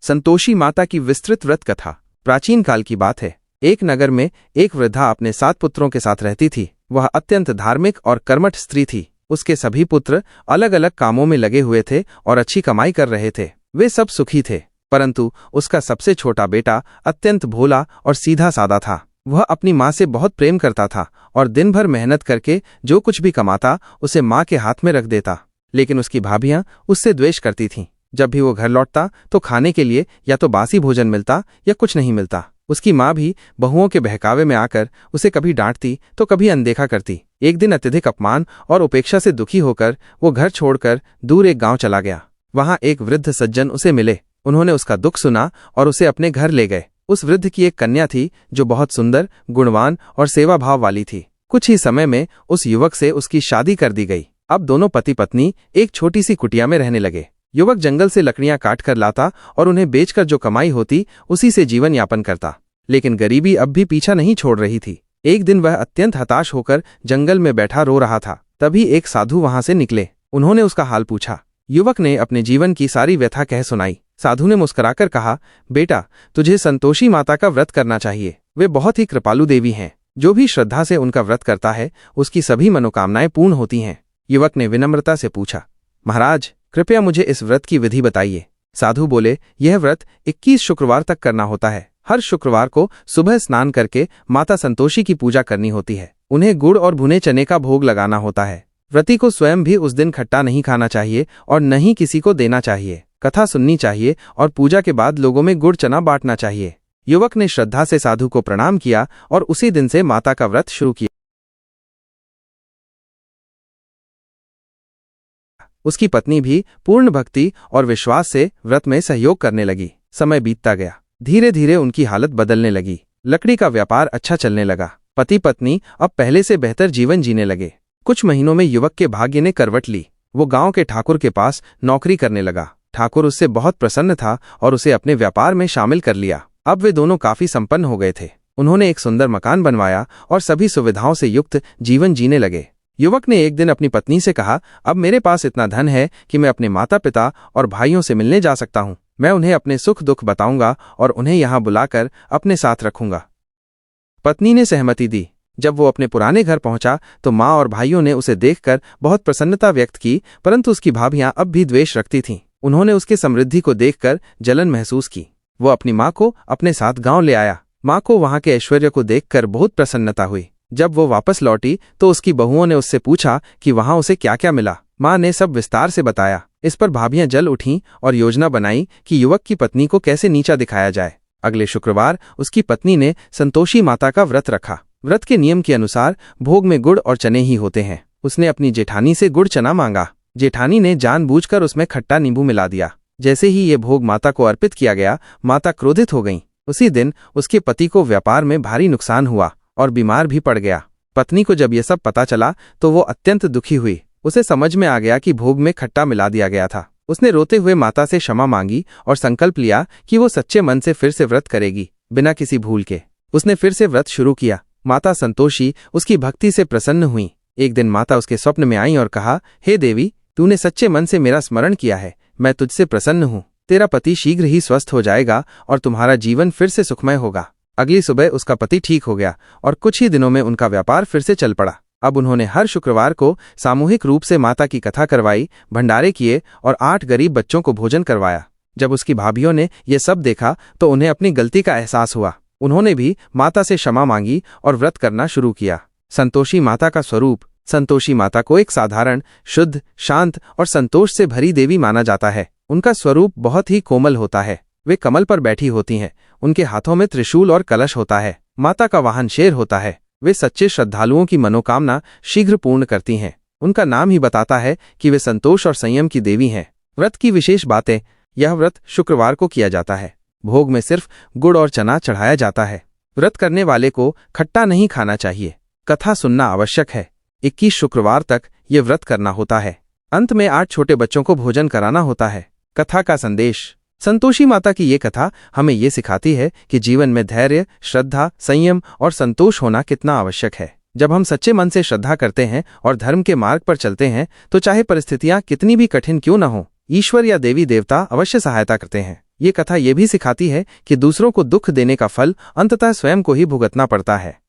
संतोषी माता की विस्तृत व्रत कथा। प्राचीन काल की बात है। एक नगर में एक वृद्धा अपने 7 पुत्रों के साथ रहती थी। वह अत्यंत धार्मिक और कर्मठ स्त्री थी। उसके सभी पुत्र अलग अलग कामों में लगे हुए थे और अच्छी कमाई कर रहे थे। वे सब सुखी थे, परंतु उसका सबसे छोटा बेटा अत्यंत भोला और सीधा सादा था। वह अपनी माँ से बहुत प्रेम करता था और दिन भर मेहनत करके जो कुछ भी कमाता उसे माँ के हाथ में रख देता। लेकिन उसकी भाभियां उससे द्वेष करती थीं। जब भी वो घर लौटता तो खाने के लिए या तो बासी भोजन मिलता या कुछ नहीं मिलता। उसकी माँ भी बहुओं के बहकावे में आकर उसे कभी डांटती तो कभी अनदेखा करती। एक दिन अत्यधिक अपमान और उपेक्षा से दुखी होकर वो घर छोड़कर दूर एक गांव चला गया। वहां एक वृद्ध सज्जन उसे मिले। उन्होंने उसका दुख सुना और उसे अपने घर ले गए। उस वृद्ध की एक कन्या थी जो बहुत सुंदर, गुणवान और सेवा भाव वाली थी। कुछ ही समय में उस युवक से उसकी शादी कर दी गई। अब दोनों पति पत्नी एक छोटी सी कुटिया में रहने लगे। युवक जंगल से लकड़ियां काट कर लाता और उन्हें बेचकर जो कमाई होती उसी से जीवन यापन करता। लेकिन गरीबी अब भी पीछा नहीं छोड़ रही थी। एक दिन वह अत्यंत हताश होकर जंगल में बैठा रो रहा था। तभी एक साधु वहां से निकले। उन्होंने उसका हाल पूछा। युवक ने अपने जीवन की सारी व्यथा कह सुनाई। साधु ने मुस्कुराकर कहा, बेटा, तुझे संतोषी माता का व्रत करना चाहिए। वे बहुत ही कृपालु देवी हैं। जो भी श्रद्धा से उनका व्रत करता है उसकी सभी मनोकामनाएं पूर्ण होती हैं। युवक ने विनम्रता से पूछा, महाराज, कृपया मुझे इस व्रत की विधि बताइए। साधु बोले, यह व्रत 21 शुक्रवार तक करना होता है। हर शुक्रवार को सुबह स्नान करके माता संतोषी की पूजा करनी होती है। उन्हें गुड़ और भुने चने का भोग लगाना होता है। व्रती को स्वयं भी उस दिन खट्टा नहीं खाना चाहिए और न ही किसी को देना चाहिए। कथा सुननी चाहिए और पूजा के बाद लोगों में गुड़ चना बांटना चाहिए। युवक ने श्रद्धा से साधु को प्रणाम किया और उसी दिन से माता का व्रत शुरू किया। उसकी पत्नी भी पूर्ण भक्ति और विश्वास से व्रत में सहयोग करने लगी। समय बीतता गया। धीरे धीरे उनकी हालत बदलने लगी। लकड़ी का व्यापार अच्छा चलने लगा। पति पत्नी अब पहले से बेहतर जीवन जीने लगे। कुछ महीनों में युवक के भाग्य ने करवट ली। वो गांव के ठाकुर के पास नौकरी करने लगा। ठाकुर उससे बहुत प्रसन्न था और उसे अपने व्यापार में शामिल कर लिया। अब वे दोनों काफी संपन्न हो गए थे। उन्होंने एक सुंदर मकान बनवाया और सभी सुविधाओं से युक्त जीवन जीने लगे। युवक ने एक दिन अपनी पत्नी से कहा, अब मेरे पास इतना धन है कि मैं अपने माता पिता और भाइयों से मिलने जा सकता हूँ। मैं उन्हें अपने सुख दुख बताऊंगा और उन्हें यहाँ बुलाकर अपने साथ रखूंगा। पत्नी ने सहमति दी। जब वो अपने पुराने घर पहुंचा तो माँ और भाइयों ने उसे देखकर बहुत प्रसन्नता व्यक्त की, परंतु उसकी भाभियां अब भी द्वेष रखती थीं। उन्होंने उसके समृद्धि को देखकर जलन महसूस की। वो अपनी माँ को अपने साथ गांव ले आया। माँ को वहां के ऐश्वर्य को देखकर बहुत प्रसन्नता हुई। जब वो वापस लौटी तो उसकी बहुओं ने उससे पूछा कि वहां उसे क्या क्या मिला। माँ ने सब विस्तार से बताया। इस पर भाभियां जल उठीं और योजना बनाई कि युवक की पत्नी को कैसे नीचा दिखाया जाए। अगले शुक्रवार उसकी पत्नी ने संतोषी माता का व्रत रखा। व्रत के नियम के अनुसार भोग में गुड़ और चने ही होते हैं। उसने अपनी जेठानी से गुड़ चना मांगा। जेठानी ने जानबूझकर उसमें खट्टा नींबू मिला दिया। जैसे ही ये भोग माता को अर्पित किया गया, माता क्रोधित हो गईं। उसी दिन उसके पति को व्यापार में भारी नुकसान हुआ और बीमार भी पड़ गया। पत्नी को जब यह सब पता चला तो वो अत्यंत दुखी हुई। उसे समझ में आ गया कि भोग में खट्टा मिला दिया गया था। उसने रोते हुए माता से क्षमा मांगी और संकल्प लिया कि वो सच्चे मन से फिर से व्रत करेगी, बिना किसी भूल के। उसने फिर से व्रत शुरू किया। माता संतोषी उसकी भक्ति से प्रसन्न हुई। एक दिन माता उसके स्वप्न में आई और कहा, हे देवी, तूने सच्चे मन से मेरा स्मरण किया है। मैं तुझसे प्रसन्न हूँ। तेरा पति शीघ्र ही स्वस्थ हो जाएगा और तुम्हारा जीवन फिर से सुखमय होगा। अगली सुबह उसका पति ठीक हो गया और कुछ ही दिनों में उनका व्यापार फिर से चल पड़ा। अब उन्होंने हर शुक्रवार को सामूहिक रूप से माता की कथा करवाई, भंडारे किए और 8 गरीब बच्चों को भोजन करवाया। जब उसकी भाभियों ने ये सब देखा तो उन्हें अपनी गलती का एहसास हुआ। उन्होंने भी माता से क्षमा मांगी और व्रत करना शुरू किया। संतोषी माता का स्वरूप। संतोषी माता को एक साधारण, शुद्ध, शांत और संतोष से भरी देवी माना जाता है। उनका स्वरूप बहुत ही कोमल होता है। वे कमल पर बैठी होती हैं। उनके हाथों में त्रिशूल और कलश होता है। माता का वाहन शेर होता है। वे सच्चे श्रद्धालुओं की मनोकामना शीघ्र पूर्ण करती हैं। उनका नाम ही बताता है कि वे संतोष और संयम की देवी हैं। व्रत की विशेष बातें। यह व्रत शुक्रवार को किया जाता है। भोग में सिर्फ गुड़ और चना चढ़ाया जाता है। व्रत करने वाले को खट्टा नहीं खाना चाहिए। कथा सुनना आवश्यक है। 21 शुक्रवार तक ये व्रत करना होता है। अंत में 8 छोटे बच्चों को भोजन कराना होता है। कथा का संदेश। संतोषी माता की ये कथा हमें ये सिखाती है कि जीवन में धैर्य, श्रद्धा, संयम और संतोष होना कितना आवश्यक है। जब हम सच्चे मन से श्रद्धा करते हैं और धर्म के मार्ग पर चलते हैं तो चाहे परिस्थितियां कितनी भी कठिन क्यों न हो, ईश्वर या देवी देवता अवश्य सहायता करते हैं। ये कथा ये भी सिखाती है कि दूसरों को दुख देने का फल अंततः स्वयं को ही भुगतना पड़ता है।